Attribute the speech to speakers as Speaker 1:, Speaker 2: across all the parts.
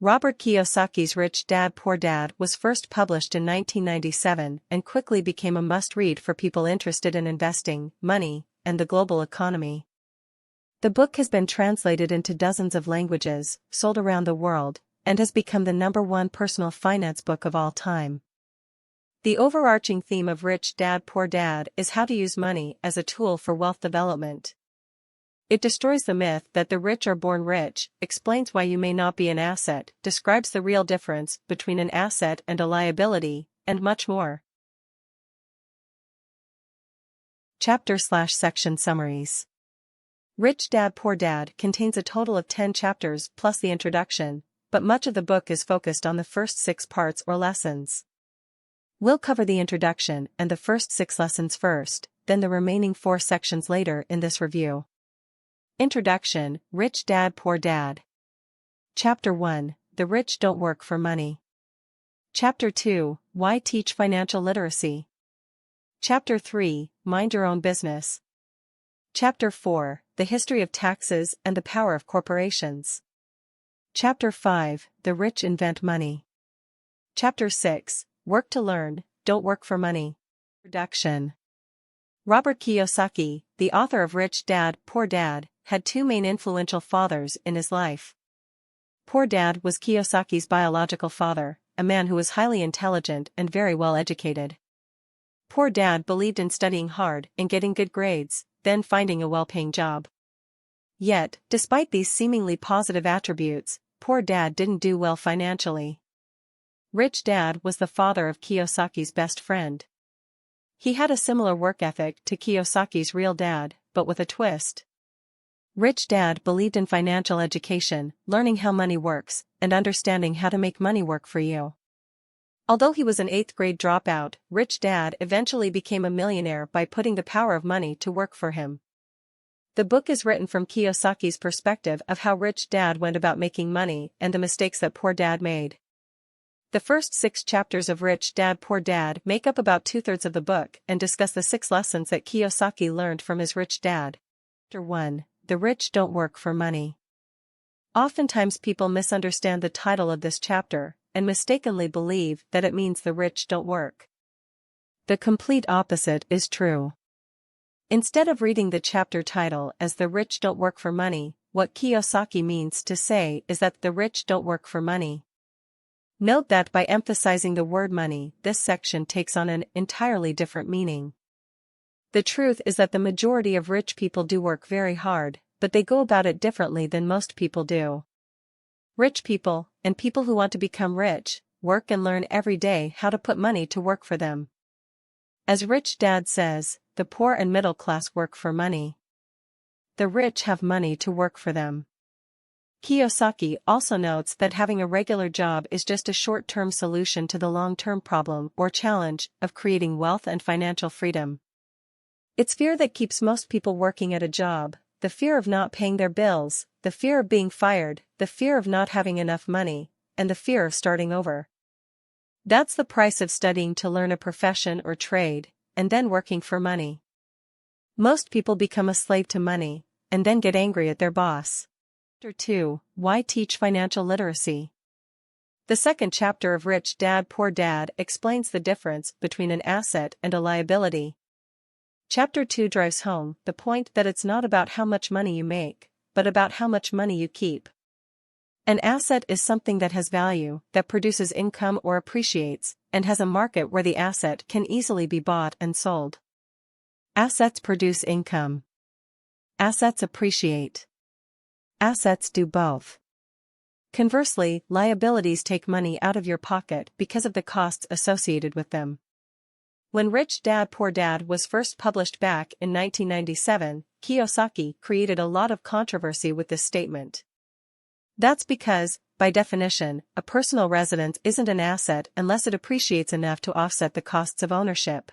Speaker 1: Robert Kiyosaki's Rich Dad Poor Dad was first published in 1997 and quickly became a must-read for people interested in investing, money, and the global economy. The book has been translated into dozens of languages, sold around the world, and has become the #1 personal finance book of all time. The overarching theme of Rich Dad Poor Dad is how to use money as a tool for wealth development. It destroys the myth that the rich are born rich, explains why you may not be an asset, describes the real difference between an asset and a liability, and much more. Chapter/section summaries. Rich Dad Poor Dad contains a total of 10 chapters plus the introduction, but much of the book is focused on the first 6 parts or lessons. We'll cover the introduction and the first 6 lessons first, then the remaining 4 sections later in this review. Introduction, Rich Dad Poor Dad. Chapter 1, The Rich Don't Work for Money. Chapter 2, Why Teach Financial Literacy. Chapter 3, Mind Your Own Business. Chapter 4, The History of Taxes and the Power of Corporations. Chapter 5, The Rich Invent Money. Chapter 6, Work to Learn, Don't Work for Money. Introduction. Robert Kiyosaki, the author of Rich Dad Poor Dad, had 2 main influential fathers in his life. Poor Dad was Kiyosaki's biological father, a man who was highly intelligent and very well educated. Poor Dad believed in studying hard and getting good grades, then finding a well-paying job. Yet, despite these seemingly positive attributes, Poor Dad didn't do well financially. Rich Dad was the father of Kiyosaki's best friend. He had a similar work ethic to Kiyosaki's real dad, but with a twist. Rich Dad believed in financial education, learning how money works, and understanding how to make money work for you. Although he was an 8th grade dropout, Rich Dad eventually became a millionaire by putting the power of money to work for him. The book is written from Kiyosaki's perspective of how Rich Dad went about making money and the mistakes that Poor Dad made. The first 6 chapters of Rich Dad Poor Dad make up about 2/3 of the book and discuss the 6 lessons that Kiyosaki learned from his rich dad. Chapter 1, The Rich Don't Work for Money. Oftentimes people misunderstand the title of this chapter and mistakenly believe that it means the rich don't work. The complete opposite is true. Instead of reading the chapter title as The Rich Don't Work for Money, what Kiyosaki means to say is that the rich don't work for money. Note that by emphasizing the word money, this section takes on an entirely different meaning. The truth is that the majority of rich people do work very hard, but they go about it differently than most people do. Rich people, and people who want to become rich, work and learn every day how to put money to work for them. As Rich Dad says, the poor and middle class work for money. The rich have money to work for them. Kiyosaki also notes that having a regular job is just a short-term solution to the long-term problem or challenge of creating wealth and financial freedom. It's fear that keeps most people working at a job, the fear of not paying their bills, the fear of being fired, the fear of not having enough money, and the fear of starting over. That's the price of studying to learn a profession or trade, and then working for money. Most people become a slave to money, and then get angry at their boss. Chapter 2, Why Teach Financial Literacy. The second chapter of Rich Dad Poor Dad explains the difference between an asset and a liability. Chapter 2 drives home the point that it's not about how much money you make, but about how much money you keep. An asset is something that has value, that produces income or appreciates, and has a market where the asset can easily be bought and sold. Assets produce income. Assets appreciate. Assets do both. Conversely, liabilities take money out of your pocket because of the costs associated with them. When Rich Dad Poor Dad was first published back in 1997, Kiyosaki created a lot of controversy with this statement. That's because, by definition, a personal residence isn't an asset unless it appreciates enough to offset the costs of ownership.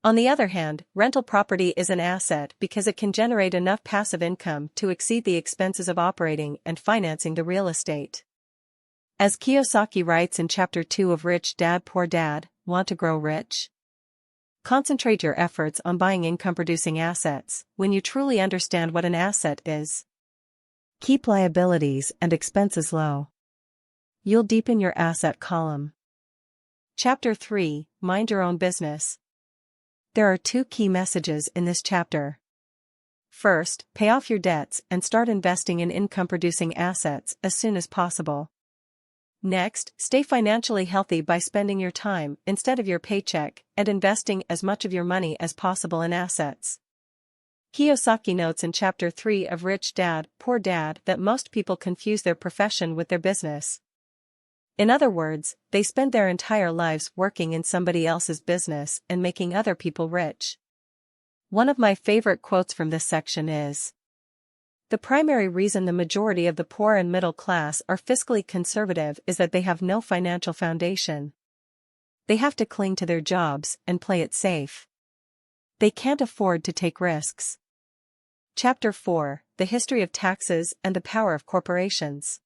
Speaker 1: On the other hand, rental property is an asset because it can generate enough passive income to exceed the expenses of operating and financing the real estate. As Kiyosaki writes in Chapter 2 of Rich Dad Poor Dad, want to grow rich? Concentrate your efforts on buying income-producing assets when you truly understand what an asset is. Keep liabilities and expenses low. You'll deepen your asset column. Chapter 3, Mind Your Own Business. There are two key messages in this chapter. First, pay off your debts and start investing in income-producing assets as soon as possible. Next, stay financially healthy by spending your time instead of your paycheck and investing as much of your money as possible in assets. Kiyosaki notes in Chapter 3 of Rich Dad, Poor Dad that most people confuse their profession with their business. In other words, they spend their entire lives working in somebody else's business and making other people rich. One of my favorite quotes from this section is, "The primary reason the majority of the poor and middle class are fiscally conservative is that they have no financial foundation. They have to cling to their jobs and play it safe. They can't afford to take risks." Chapter 4, The History of Taxes and the Power of Corporations.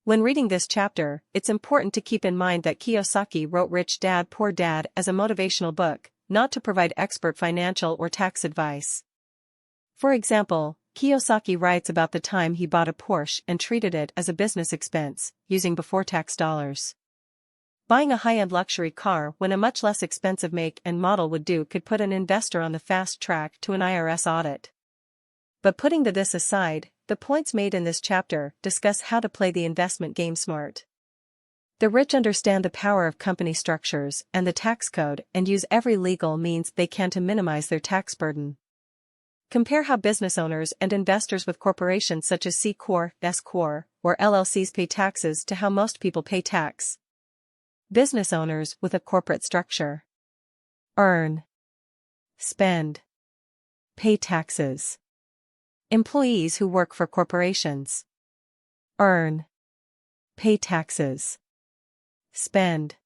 Speaker 1: When reading this chapter, it's important to keep in mind that Kiyosaki wrote Rich Dad, Poor Dad as a motivational book, not to provide expert financial or tax advice. For example, Kiyosaki writes about the time he bought a Porsche and treated it as a business expense, using before-tax dollars. Buying a high-end luxury car when a much less expensive make and model would do could put an investor on the fast track to an IRS audit. But putting this aside, the points made in this chapter discuss how to play the investment game smart. The rich understand the power of company structures and the tax code and use every legal means they can to minimize their tax burden. Compare how business owners and investors with corporations such as C Corp, S Corp, or LLCs pay taxes to how most people pay tax. Business owners with a corporate structure earn, spend, pay taxes. Employees who work for corporations earn, pay taxes, spend.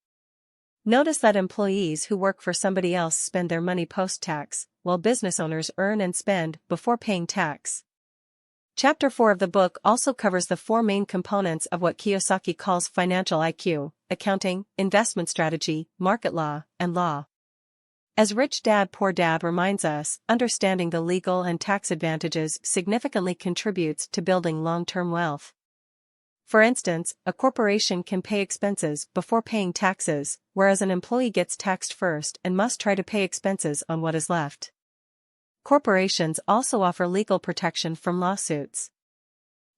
Speaker 1: Notice that employees who work for somebody else spend their money post-tax, while business owners earn and spend before paying tax. Chapter 4 of the book also covers the four main components of what Kiyosaki calls financial IQ: accounting, investment strategy, market law, and law. As Rich Dad Poor Dad reminds us, understanding the legal and tax advantages significantly contributes to building long-term wealth. For instance, a corporation can pay expenses before paying taxes, whereas an employee gets taxed first and must try to pay expenses on what is left. Corporations also offer legal protection from lawsuits.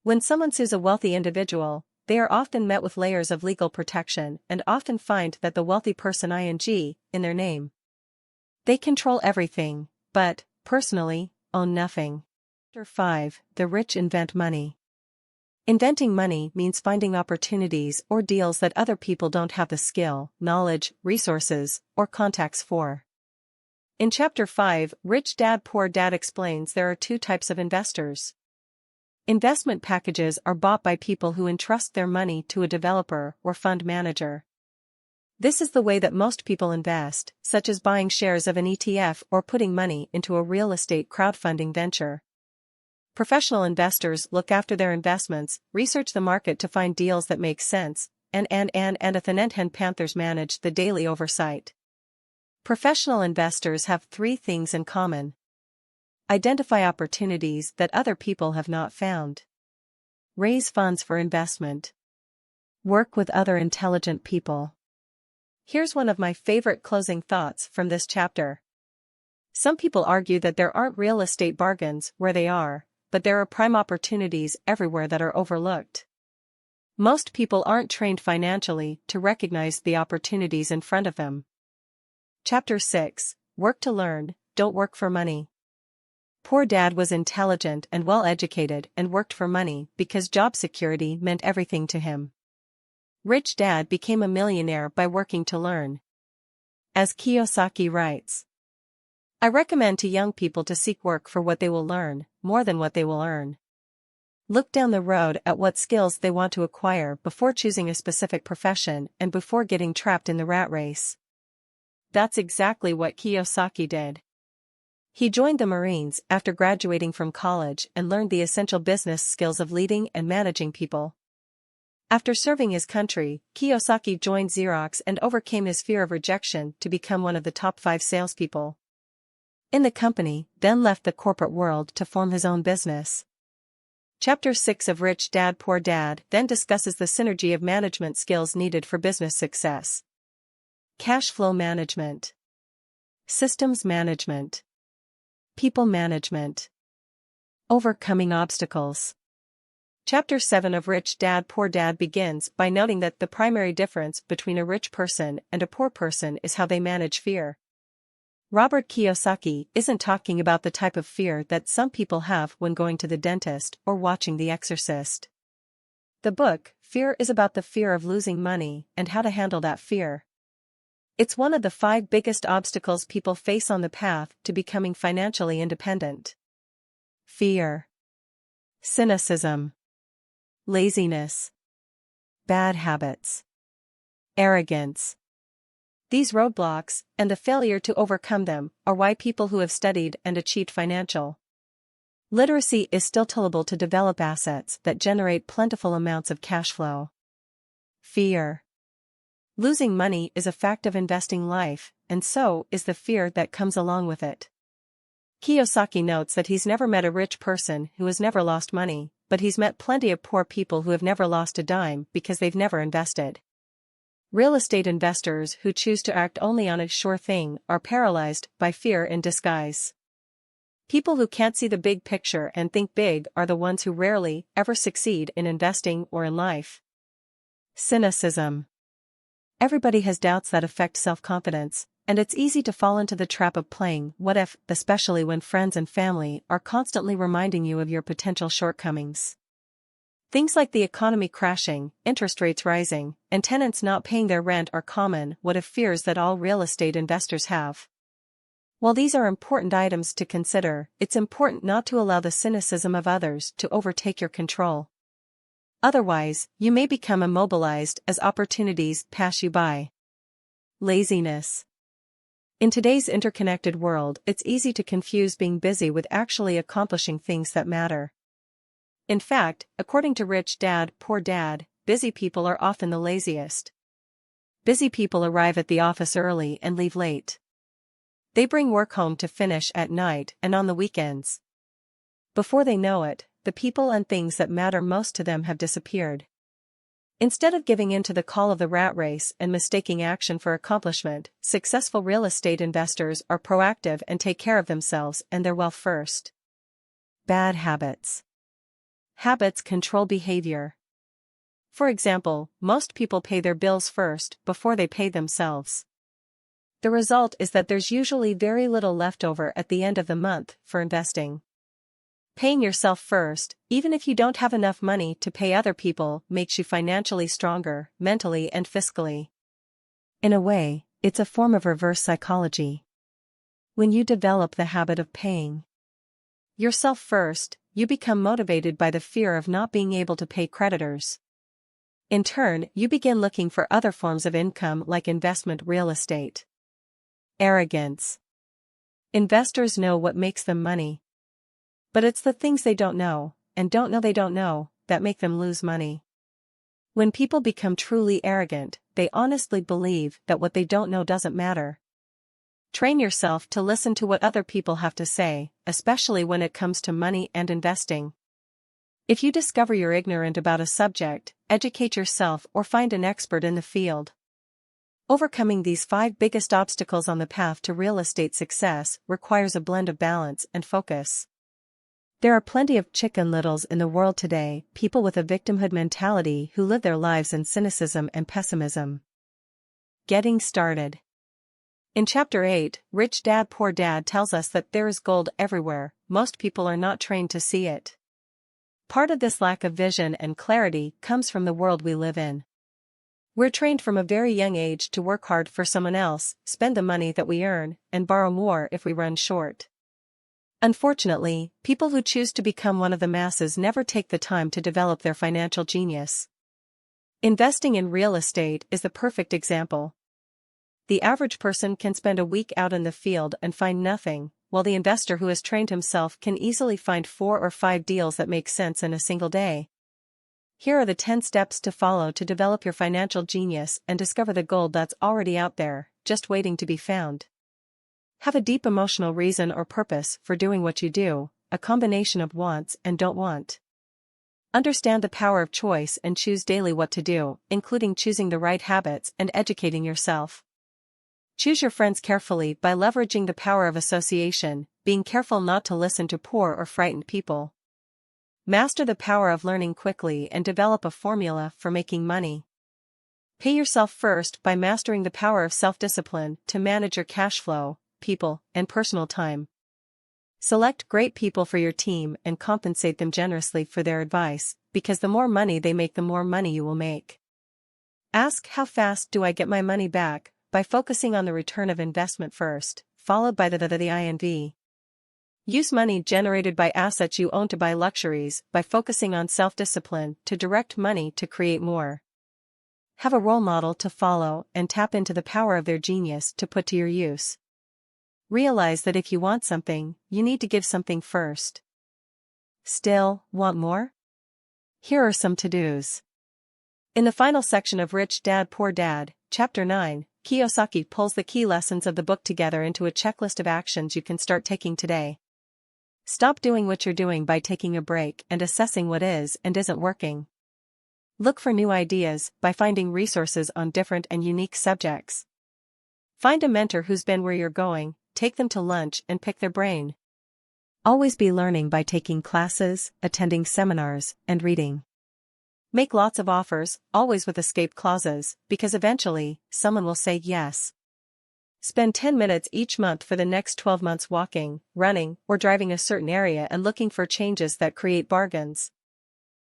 Speaker 1: When someone sues a wealthy individual, they are often met with layers of legal protection and often find that the wealthy person ing in their name. They control everything, but, personally, own nothing. Chapter 5, The Rich Invent Money. Inventing money means finding opportunities or deals that other people don't have the skill, knowledge, resources, or contacts for. In Chapter 5, Rich Dad Poor Dad explains there are two types of investors. Investment packages are bought by people who entrust their money to a developer or fund manager. This is the way that most people invest, such as buying shares of an ETF or putting money into a real estate crowdfunding venture. Professional investors look after their investments, research the market to find deals that make sense, and the Panthers manage the daily oversight. Professional investors have three things in common. Identify opportunities that other people have not found. Raise funds for investment. Work with other intelligent people. Here's one of my favorite closing thoughts from this chapter. Some people argue that there aren't real estate bargains where they are, but there are prime opportunities everywhere that are overlooked. Most people aren't trained financially to recognize the opportunities in front of them. Chapter 6, Work to Learn, Don't Work for Money. Poor Dad was intelligent and well-educated and worked for money because job security meant everything to him. Rich Dad became a millionaire by working to learn. As Kiyosaki writes, I recommend to young people to seek work for what they will learn, more than what they will earn. Look down the road at what skills they want to acquire before choosing a specific profession and before getting trapped in the rat race. That's exactly what Kiyosaki did. He joined the Marines after graduating from college and learned the essential business skills of leading and managing people. After serving his country, Kiyosaki joined Xerox and overcame his fear of rejection to become one of the top 5 salespeople in the company, then left the corporate world to form his own business. Chapter 6 of Rich Dad Poor Dad then discusses the synergy of management skills needed for business success. Cash flow management, systems management, people management, overcoming obstacles. Chapter 7 of Rich Dad Poor Dad begins by noting that the primary difference between a rich person and a poor person is how they manage fear. Robert Kiyosaki isn't talking about the type of fear that some people have when going to the dentist or watching The Exorcist. The book, Fear, is about the fear of losing money and how to handle that fear. It's one of the 5 biggest obstacles people face on the path to becoming financially independent. Fear, cynicism, laziness, bad habits, arrogance. These roadblocks, and the failure to overcome them, are why people who have studied and achieved financial literacy is still toolable to develop assets that generate plentiful amounts of cash flow. Fear. Losing money is a fact of investing life, and so is the fear that comes along with it. Kiyosaki notes that he's never met a rich person who has never lost money, but he's met plenty of poor people who have never lost a dime because they've never invested. Real estate investors who choose to act only on a sure thing are paralyzed by fear in disguise. People who can't see the big picture and think big are the ones who rarely ever succeed in investing or in life. Cynicism. Everybody has doubts that affect self-confidence, and it's easy to fall into the trap of playing what if, especially when friends and family are constantly reminding you of your potential shortcomings. Things like the economy crashing, interest rates rising, and tenants not paying their rent are common what if fears that all real estate investors have. While these are important items to consider, it's important not to allow the cynicism of others to overtake your control. Otherwise, you may become immobilized as opportunities pass you by. Laziness. In today's interconnected world, it's easy to confuse being busy with actually accomplishing things that matter. In fact, according to Rich Dad Poor Dad, busy people are often the laziest. Busy people arrive at the office early and leave late. They bring work home to finish at night and on the weekends. Before they know it, the people and things that matter most to them have disappeared. Instead of giving in to the call of the rat race and mistaking action for accomplishment, successful real estate investors are proactive and take care of themselves and their wealth first. Bad habits. Habits control behavior. For example, most people pay their bills first before they pay themselves. The result is that there's usually very little left over at the end of the month for investing. Paying yourself first, even if you don't have enough money to pay other people, makes you financially stronger, mentally and fiscally. In a way, it's a form of reverse psychology. When you develop the habit of paying yourself first, you become motivated by the fear of not being able to pay creditors. In turn, you begin looking for other forms of income like investment real estate. Arrogance. Investors know what makes them money. But it's the things they don't know, and don't know they don't know, that make them lose money. When people become truly arrogant, they honestly believe that what they don't know doesn't matter. Train yourself to listen to what other people have to say, especially when it comes to money and investing. If you discover you're ignorant about a subject, educate yourself or find an expert in the field. Overcoming these 5 biggest obstacles on the path to real estate success requires a blend of balance and focus. There are plenty of Chicken Littles in the world today, people with a victimhood mentality who live their lives in cynicism and pessimism. Getting started. In Chapter 8, Rich Dad Poor Dad tells us that there is gold everywhere, most people are not trained to see it. Part of this lack of vision and clarity comes from the world we live in. We're trained from a very young age to work hard for someone else, spend the money that we earn, and borrow more if we run short. Unfortunately, people who choose to become one of the masses never take the time to develop their financial genius. Investing in real estate is the perfect example. The average person can spend a week out in the field and find nothing, while the investor who has trained himself can easily find 4 or 5 deals that make sense in a single day. Here are the 10 steps to follow to develop your financial genius and discover the gold that's already out there, just waiting to be found. Have a deep emotional reason or purpose for doing what you do, a combination of wants and don't want. Understand the power of choice and choose daily what to do, including choosing the right habits and educating yourself. Choose your friends carefully by leveraging the power of association, being careful not to listen to poor or frightened people. Master the power of learning quickly and develop a formula for making money. Pay yourself first by mastering the power of self-discipline to manage your cash flow, people, and personal time. Select great people for your team and compensate them generously for their advice, because the more money they make, the more money you will make. Ask how fast do I get my money back, by focusing on the return of investment first, followed by the INV. Use money generated by assets you own to buy luxuries by focusing on self-discipline to direct money to create more. Have a role model to follow and tap into the power of their genius to put to your use. Realize that if you want something, you need to give something first. Still, want more? Here are some to-dos. In the final section of Rich Dad Poor Dad, Chapter 9, Kiyosaki pulls the key lessons of the book together into a checklist of actions you can start taking today. Stop doing what you're doing by taking a break and assessing what is and isn't working. Look for new ideas by finding resources on different and unique subjects. Find a mentor who's been where you're going, take them to lunch and pick their brain. Always be learning by taking classes, attending seminars, and reading. Make lots of offers, always with escape clauses, because eventually, someone will say yes. Spend 10 minutes each month for the next 12 months walking, running, or driving a certain area and looking for changes that create bargains.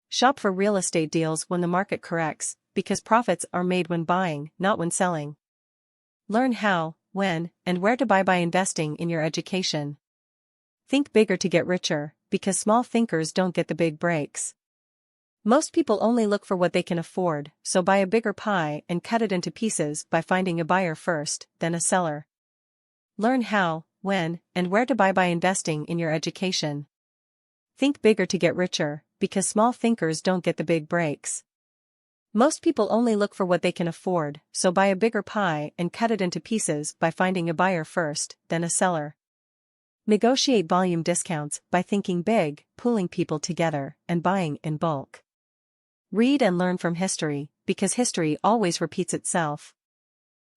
Speaker 1: Shop for real estate deals when the market corrects, because profits are made when buying, not when selling. Learn how, when, and where to buy by investing in your education. Think bigger to get richer, because small thinkers don't get the big breaks. Most people only look for what they can afford, so buy a bigger pie and cut it into pieces by finding a buyer first, then a seller. Learn how, when, and where to buy by investing in your education. Think bigger to get richer, because small thinkers don't get the big breaks. Most people only look for what they can afford, so buy a bigger pie and cut it into pieces by finding a buyer first, then a seller. Negotiate volume discounts by thinking big, pooling people together, and buying in bulk. Read and learn from history, because history always repeats itself.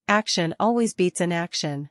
Speaker 1: Action always beats inaction.